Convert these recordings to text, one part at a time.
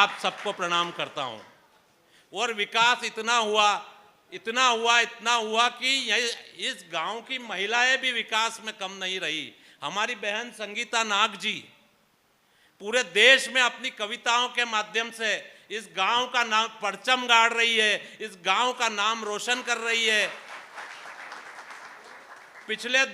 आप सबको प्रणाम करता हूं। और विकास इतना हुआ कि इस गांव की महिलाएं भी विकास में कम नहीं रही। हमारी बहन संगीता नाग जी पूरे देश में अपनी कविताओं के माध्यम से इस गांव का नाम परचम गाड़ रही है, इस गांव का नाम रोशन कर रही है। पिछले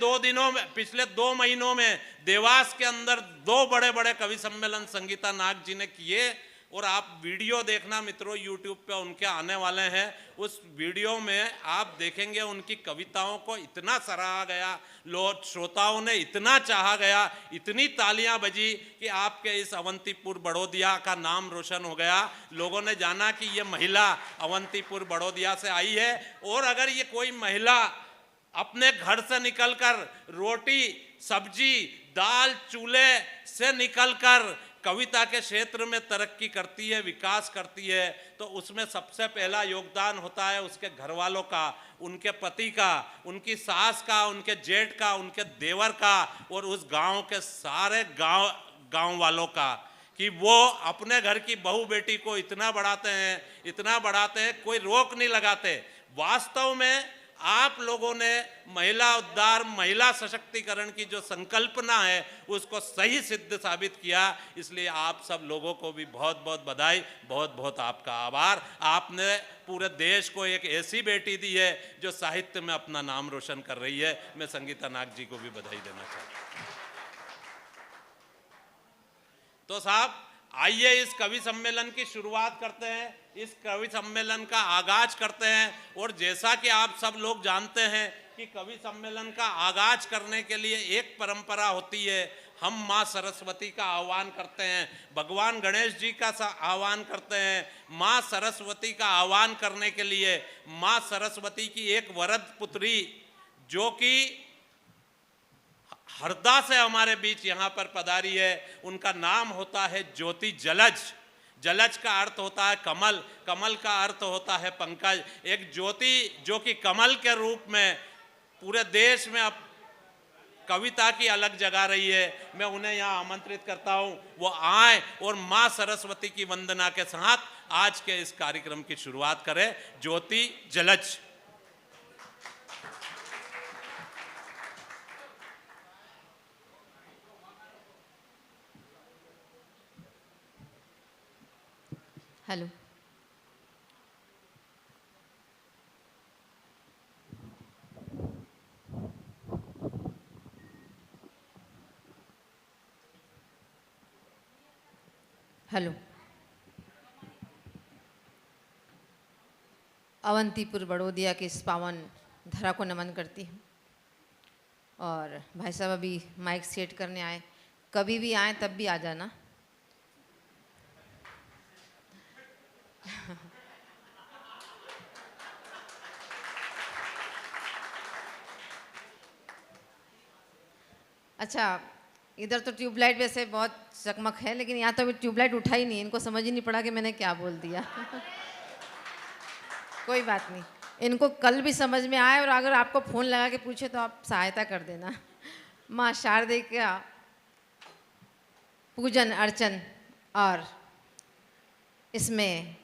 2 महीनों में देवास के अंदर 2 बड़े बड़े कवि सम्मेलन संगीता नाग जी ने किए। और आप वीडियो देखना मित्रों, यूट्यूब पे उनके आने वाले हैं। उस वीडियो में आप देखेंगे उनकी कविताओं को इतना सराहा गया, लोग श्रोताओं ने इतना चाहा गया, इतनी तालियां बजी कि आपके इस अवंतीपुर बड़ौदिया का नाम रोशन हो गया। लोगों ने जाना कि ये महिला अवंतीपुर बड़ौदिया से आई है। और अगर ये कोई महिला अपने घर से निकलकर रोटी सब्जी दाल चूल्हे से निकलकर कविता के क्षेत्र में तरक्की करती है, विकास करती है, तो उसमें सबसे पहला योगदान होता है उसके घर वालों का, उनके पति का, उनकी सास का, उनके जेठ का, उनके देवर का और उस गांव के सारे गांव वालों का, कि वो अपने घर की बहू बेटी को इतना बढ़ाते हैं, कोई रोक नहीं लगाते। वास्तव में आप लोगों ने महिला उद्धार, महिला सशक्तिकरण की जो संकल्पना है उसको सही सिद्ध साबित किया। इसलिए आप सब लोगों को भी बहुत बहुत बधाई, बहुत बहुत आपका आभार। आपने पूरे देश को एक ऐसी बेटी दी है जो साहित्य में अपना नाम रोशन कर रही है। मैं संगीता नाग जी को भी बधाई देना चाहता हूँ। तो साहब आइए इस कवि सम्मेलन की शुरुआत करते हैं, इस कवि सम्मेलन का आगाज करते हैं। और जैसा कि आप सब लोग जानते हैं कि कवि सम्मेलन का आगाज करने के लिए एक परंपरा होती है। हम माँ सरस्वती का आह्वान करते हैं, भगवान गणेश जी का आह्वान करते हैं। माँ सरस्वती का आह्वान करने के लिए माँ सरस्वती की एक वरद पुत्री जो कि हरदा से हमारे बीच यहाँ पर पधारी है, उनका नाम होता है ज्योति जलज। जलज का अर्थ होता है कमल, कमल का अर्थ होता है पंकज। एक ज्योति जो कि कमल के रूप में पूरे देश में अब कविता की अलग जगा रही है। मैं उन्हें यहाँ आमंत्रित करता हूँ, वो आए और माँ सरस्वती की वंदना के साथ आज के इस कार्यक्रम की शुरुआत करें। ज्योति जलज। Hello, hello. अवंतीपुर बड़ौदिया के इस पावन धरा को नमन करती हूँ। और भाई साहब अभी माइक सेट करने आए, कभी भी आए तब भी आ जाना। अच्छा, इधर तो ट्यूबलाइट वैसे बहुत चकमक है, लेकिन यहाँ तो अभी ट्यूबलाइट उठा ही नहीं, इनको समझ ही नहीं पड़ा कि मैंने क्या बोल दिया। कोई बात नहीं, इनको कल भी समझ में आए। और अगर आपको फ़ोन लगा के पूछे तो आप सहायता कर देना। माँ शारदे का पूजन अर्चन और इसमें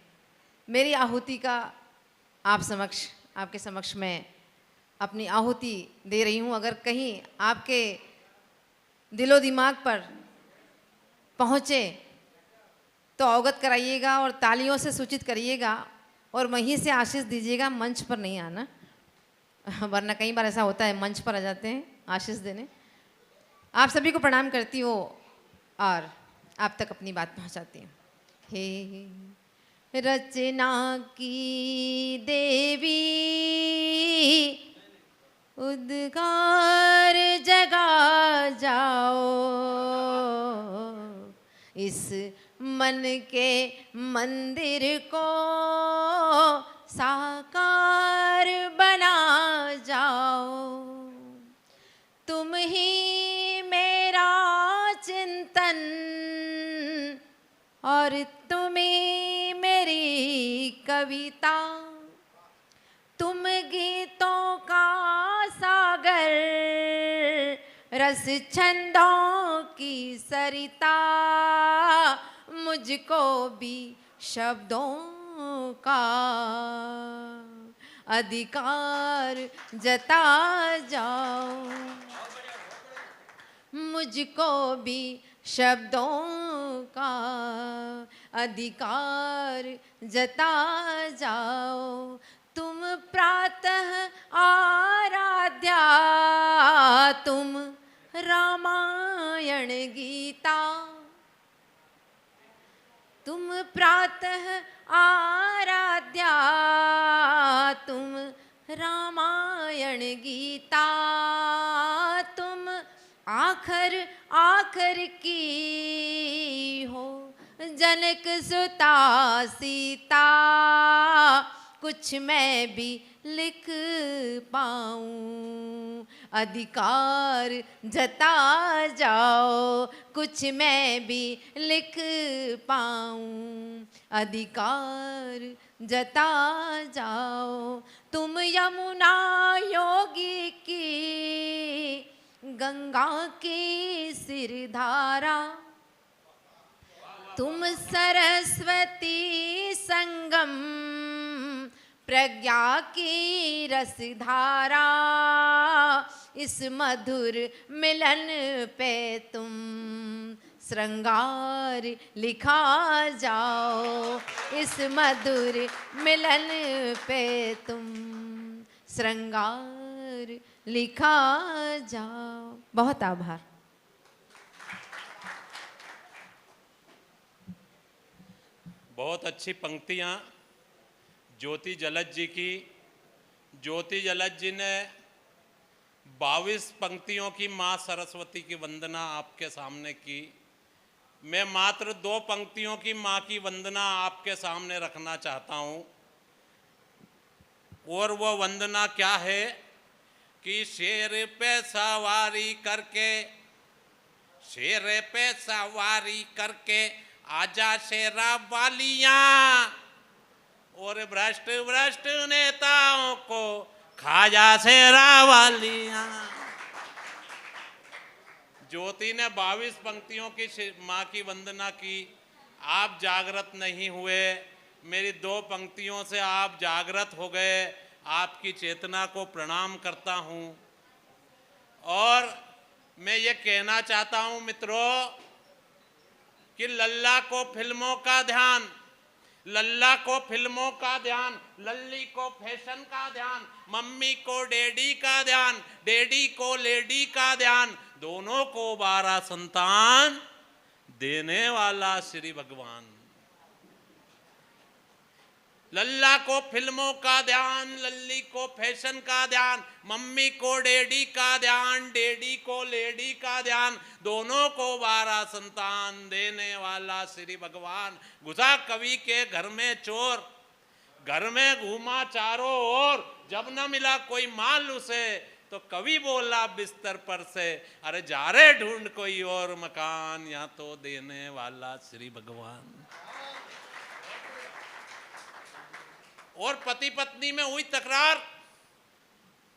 मेरी आहुति का आपके समक्ष में अपनी आहुति दे रही हूँ। अगर कहीं आपके दिलो दिमाग पर पहुँचे तो अवगत कराइएगा और तालियों से सूचित करिएगा और वहीं से आशीष दीजिएगा, मंच पर नहीं आना। वरना कई बार ऐसा होता है, मंच पर आ जाते हैं आशीष देने। आप सभी को प्रणाम करती हूँ और आप तक अपनी बात पहुँचाती हूँ। हे रचना की देवी, उद्गार जगा जाओ, इस मन के मंदिर को साकार बना जाओ। तुम ही मेरा चिंतन और तुम ही मेरी कविता। तुम गीतों का सागर, रस छंदों की सरिता, मुझको भी शब्दों का अधिकार जता जाओ, मुझको भी शब्दों का अधिकार जता जाओ। तुम प्रातः आराध्या, तुम रामायण गीता, तुम प्रातः आराध्या, तुम रामायण गीता, तुम आखर आखर की हो जनक सुता सीता, कुछ मैं भी लिख पाऊं अधिकार जता जाओ, कुछ मैं भी लिख पाऊं अधिकार जता जाओ। तुम यमुना योगी की गंगा की सिरधारा, तुम सरस्वती संगम प्रज्ञा की रसधारा, इस मधुर मिलन पे तुम श्रृंगार लिखा जाओ, इस मधुर मिलन पे तुम श्रृंगार लिखा जाओ। बहुत आभार। बहुत अच्छी पंक्तियाँ ज्योति जलद जी की। ज्योति जलद जी ने 22 पंक्तियों की माँ सरस्वती की वंदना आपके सामने की। मैं मात्र 2 पंक्तियों की माँ की वंदना आपके सामने रखना चाहता हूँ, और वो वंदना क्या है कि शेर पे सवारी करके, शेर पे सवारी करके आजा शेरा वालियाँ, और भ्रष्ट भ्रष्ट नेताओं को खाजा शेरा वालियाँ। ज्योति ने 22 पंक्तियों की माँ की वंदना की। आप जागृत नहीं हुए, मेरी 2 पंक्तियों से आप जागृत हो गए। आपकी चेतना को प्रणाम करता हूँ। और मैं ये कहना चाहता हूँ मित्रों कि लल्ला को फिल्मों का ध्यान, लल्ला को फिल्मों का ध्यान, लल्ली को फैशन का ध्यान, मम्मी को डैडी का ध्यान, डैडी को लेडी का ध्यान, दोनों को 12 संतान देने वाला श्री भगवान। लल्ला को फिल्मों का ध्यान, लल्ली को फैशन का ध्यान, मम्मी को डैडी का ध्यान, डैडी को लेडी का ध्यान, दोनों को 12 संतान देने वाला श्री भगवान। घुसा कवि के घर में चोर, घर में घूमा चारों ओर, जब न मिला कोई माल उसे तो कवि बोला बिस्तर पर से, अरे जा रे ढूंढ कोई और मकान, यहाँ तो देने वाला श्री भगवान। और पति पत्नी में हुई तकरार,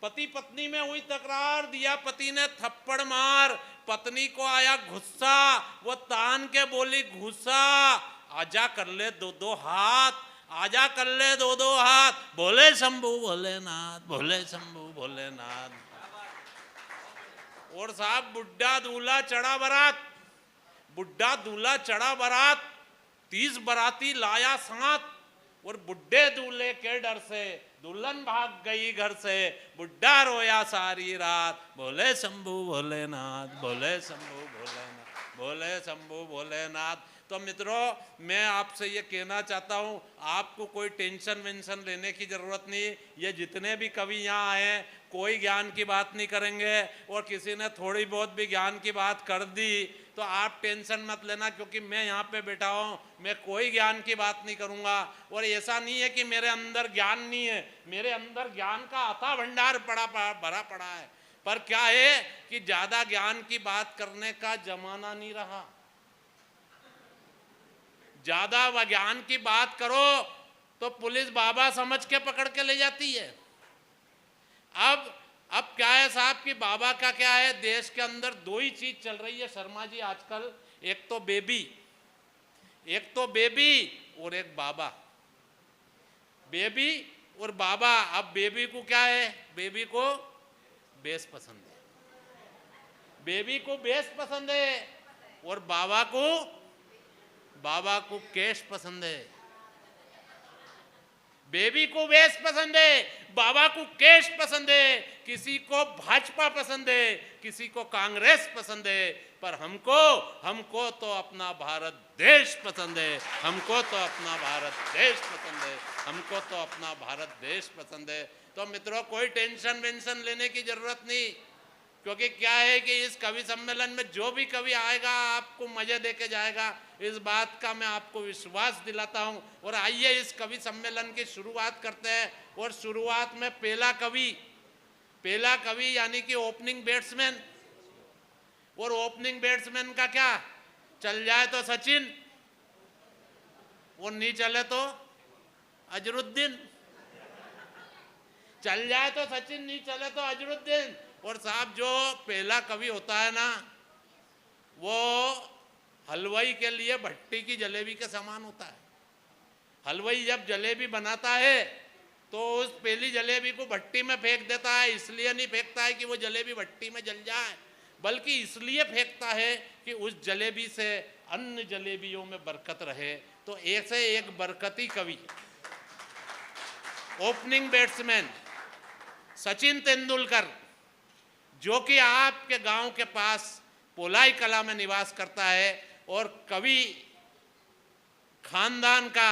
पति पत्नी में हुई तकरार, दिया पति ने थप्पड़ मार, पत्नी को आया गुस्सा, वो तान के बोली गुस्सा, आजा कर ले 2-2 हाथ, आजा कर ले 2-2 हाथ, बोले शंभू भोलेनाथ, बोले शंभू भोलेनाथ। और साहब बुड्ढा दूल्हा चढ़ा बारात, बुड्ढा दूल्हा चढ़ा बारात, 30 बाराती लाया साथ, और बुड्ढे दूल्हे के डर से दुल्हन भाग गई घर से, बुड्ढा रोया सारी रात, बोले शंभू भोलेनाथ, बोले शंभू भोलेनाथ, बोले शंभू भोलेनाथ। तो मित्रों, मैं आपसे ये कहना चाहता हूँ, आपको कोई टेंशन वेंशन लेने की ज़रूरत नहीं। ये जितने भी कवि यहाँ आए, कोई ज्ञान की बात नहीं करेंगे, और किसी ने थोड़ी बहुत भी ज्ञान की बात कर दी तो आप टेंशन मत लेना, क्योंकि मैं यहाँ पे बैठा हूँ, मैं कोई ज्ञान की बात नहीं करूँगा। और ऐसा नहीं है कि मेरे अंदर ज्ञान नहीं है, मेरे अंदर ज्ञान का अथाह भंडार भरा पड़ा है। पर क्या है कि ज़्यादा ज्ञान की बात करने का जमाना नहीं रहा। ज़्यादा ज्ञान की बात करो तो पुलिस बाबा समझ के पकड़ के ले जाती है। अब क्या है साहब कि बाबा का क्या है, देश के अंदर 2 ही चीज चल रही है शर्मा जी आजकल, एक तो बेबी, एक तो बेबी और एक बाबा। बेबी और बाबा। अब बेबी को क्या है, बेबी को बेस पसंद है, बेबी को बेस पसंद है, और बाबा को कैश पसंद है। बेबी को बेस पसंद है, बाबा को कैश पसंद है, किसी को भाजपा पसंद है, किसी को कांग्रेस पसंद है, पर हमको तो अपना भारत देश पसंद है, हमको तो अपना भारत देश पसंद है, हमको तो अपना भारत देश पसंद है। तो मित्रों, कोई टेंशन वेंशन लेने की जरूरत नहीं, क्योंकि क्या है कि इस कवि सम्मेलन में जो भी कवि आएगा आपको मजे देके जाएगा, इस बात का मैं आपको विश्वास दिलाता हूं। और आइए इस कवि सम्मेलन की शुरुआत करते हैं। और शुरुआत में पहला कवि यानी कि ओपनिंग बैट्समैन। और ओपनिंग बैट्समैन का क्या, चल जाए तो सचिन और नहीं चले तो अजरुद्दीन, चल जाए तो सचिन, नहीं चले तो अजरुद्दीन। और साहब, जो पहला कवि होता है ना, वो हलवाई के लिए भट्टी की जलेबी के समान होता है। हलवाई जब जलेबी बनाता है तो उस पहली जलेबी को भट्टी में फेंक देता है। इसलिए नहीं फेंकता है कि वो जलेबी भट्टी में जल जाए, बल्कि इसलिए फेंकता है कि उस जलेबी से अन्य जलेबियों में बरकत रहे। तो ऐसे एक बरकती कवि, ओपनिंग बैट्समैन सचिन तेंदुलकर, जो कि आपके गांव के पास पोलाई कला में निवास करता है, और कवि खानदान का,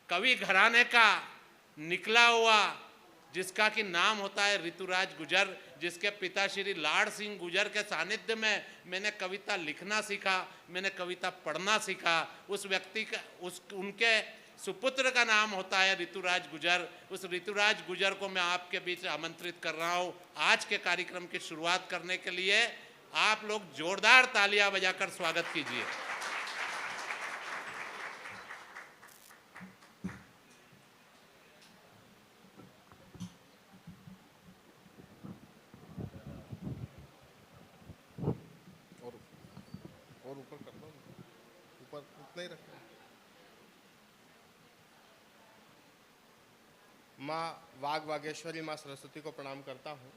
कवि घराने का निकला हुआ, जिसका कि नाम होता है ऋतुराज गुजर, जिसके पिता श्री लाड़ सिंह गुजर के सानिध्य में मैंने कविता लिखना सीखा, मैंने कविता पढ़ना सीखा। उस व्यक्ति का, उनके सुपुत्र का नाम होता है ऋतुराज गुजर। उस ऋतुराज गुजर को मैं आपके बीच आमंत्रित कर रहा हूं आज के कार्यक्रम की शुरुआत करने के लिए। आप लोग जोरदार तालियां बजाकर स्वागत कीजिए। और ऊपर कर लो, ऊपर उतना ही रखना। माँ वाग वागेश्वरी, माँ सरस्वती को प्रणाम करता हूँ।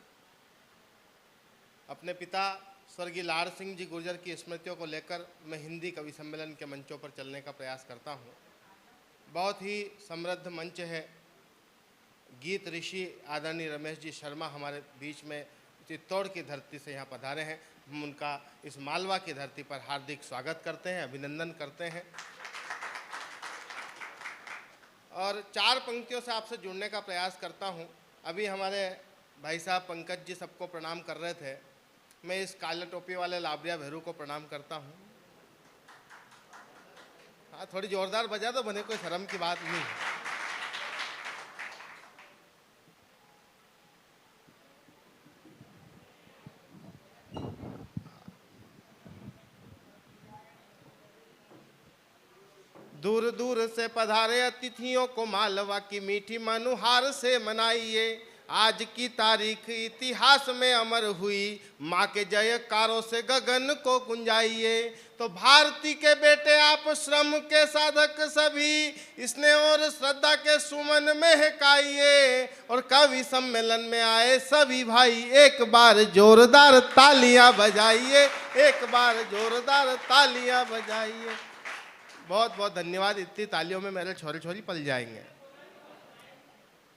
अपने पिता स्वर्गीय लाड़ सिंह जी गुर्जर की स्मृतियों को लेकर मैं हिंदी कवि सम्मेलन के मंचों पर चलने का प्रयास करता हूँ। बहुत ही समृद्ध मंच है। गीत ऋषि आदरणीय रमेश जी शर्मा हमारे बीच में चित्तौड़ की धरती से यहाँ पधारे हैं। हम उनका इस मालवा की धरती पर हार्दिक स्वागत करते हैं, अभिनंदन करते हैं। और चार पंक्तियों से आपसे जुड़ने का प्रयास करता हूँ। अभी हमारे भाई साहब पंकज जी सबको प्रणाम कर रहे थे, मैं इस काले टोपी वाले लाबरिया भेरू को प्रणाम करता हूँ। हाँ, थोड़ी जोरदार बजा दो, बने कोई शर्म की बात नहीं है। दूर दूर से पधारे अतिथियों को मालवा की मीठी मनुहार से मनाइए। आज की तारीख इतिहास में अमर हुई, माँ के जयकारों से गगन को गुंजाइए। तो भारती के बेटे आप श्रम के साधक सभी, स्नेह और श्रद्धा के सुमन महकाइए। और कवि सम्मेलन में आए सभी भाई, एक बार जोरदार तालियां बजाइए, एक बार जोरदार तालियां बजाइए। बहुत बहुत धन्यवाद। इतनी तालियों में मेरे छोरे छोरी पल जाएंगे।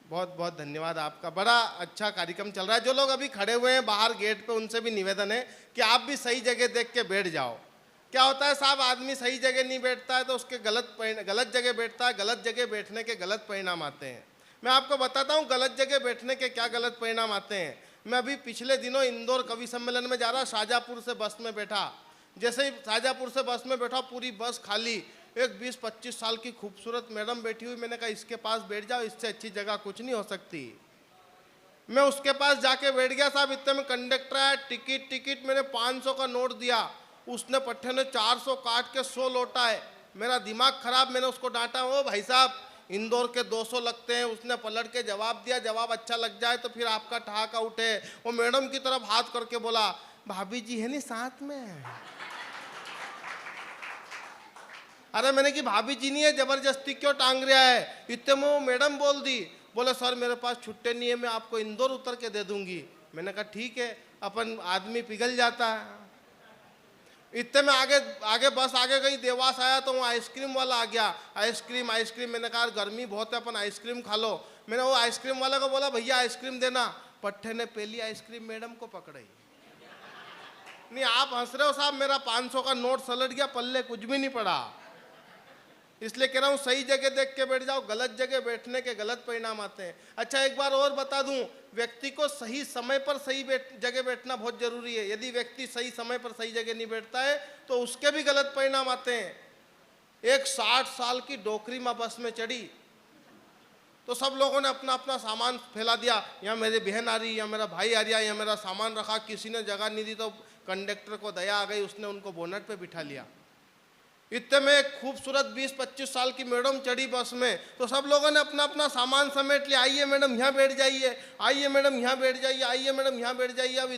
बहुत बहुत धन्यवाद आपका। बड़ा अच्छा कार्यक्रम चल रहा है। जो लोग अभी खड़े हुए हैं बाहर गेट पे, उनसे भी निवेदन है कि आप भी सही जगह देख के बैठ जाओ। क्या होता है साहब, आदमी सही जगह नहीं बैठता है तो उसके गलत जगह बैठता है, गलत जगह बैठने के गलत परिणाम आते हैं। मैं आपको बताता हूँ गलत जगह बैठने के क्या गलत परिणाम आते हैं। मैं अभी पिछले दिनों इंदौर कवि सम्मेलन में जा रहा, शाहजहाँपुर से बस में बैठा। जैसे ही शाहजहाँपुर से बस में बैठा, पूरी बस खाली, एक 20-25 साल की खूबसूरत मैडम बैठी हुई। मैंने कहा इसके पास बैठ जाओ, इससे अच्छी जगह कुछ नहीं हो सकती। मैं उसके पास जाके बैठ गया। साहब इतने में कंडक्टर आया, टिकट मैंने 500 का नोट दिया, उसने पट्टे ने 400 काट के 100 लौटा है। मेरा दिमाग खराब। मैंने उसको डांटा, ओ भाई साहब इंदौर के 200 लगते हैं। उसने पलट के जवाब दिया, जवाब अच्छा लग जाए तो फिर आपका ठहाका उठे। वो मैडम की तरफ हाथ करके बोला, भाभी जी है नहीं साथ में। अरे मैंने कि भाभी जी नहीं है, जबरदस्ती क्यों टांग रहा है? इतने में वो मैडम बोल दी, बोले सर मेरे पास छुट्टे नहीं है, मैं आपको इंदौर उतर के दे दूंगी। मैंने कहा ठीक है, अपन आदमी पिघल जाता है। इतने में आगे आगे बस आगे गई, देवास आया तो वो आइसक्रीम वाला आ गया। आइसक्रीम आइसक्रीम, मैंने कहा गर्मी बहुत है, अपन आइसक्रीम खा लो। मैंने वो आइसक्रीम वाले को बोला भैया आइसक्रीम देना। पट्टे ने पहली आइसक्रीम मैडम को पकड़ाई। नहीं आप हंस रहे हो साहब, मेरा 500 का नोट सलट गया, पल्ले कुछ भी नहीं पड़ा। इसलिए कह रहा हूँ सही जगह देख के बैठ जाओ, गलत जगह बैठने के गलत परिणाम आते हैं। अच्छा एक बार और बता दूं, व्यक्ति को सही समय पर सही जगह बैठना बहुत जरूरी है। यदि व्यक्ति सही समय पर सही जगह नहीं बैठता है तो उसके भी गलत परिणाम आते हैं। एक 60 साल की डोकरी माँ बस में चढ़ी तो सब लोगों ने अपना अपना सामान फैला दिया, यहाँ मेरी बहन आ रही, यहाँ मेरा भाई आ रहा, यहाँ मेरा सामान रखा। किसी ने जगह नहीं दी तो कंडक्टर को दया आ गई, उसने उनको बोनट पे बिठा लिया। इतने में एक खूबसूरत 20-25 साल की मैडम चढ़ी बस में, तो सब लोगों ने अपना अपना सामान समेट लिया। आइए मैडम यहाँ बैठ जाइए, आइए मैडम यहाँ बैठ जाइए, आइए मैडम यहाँ बैठ जाइए। अब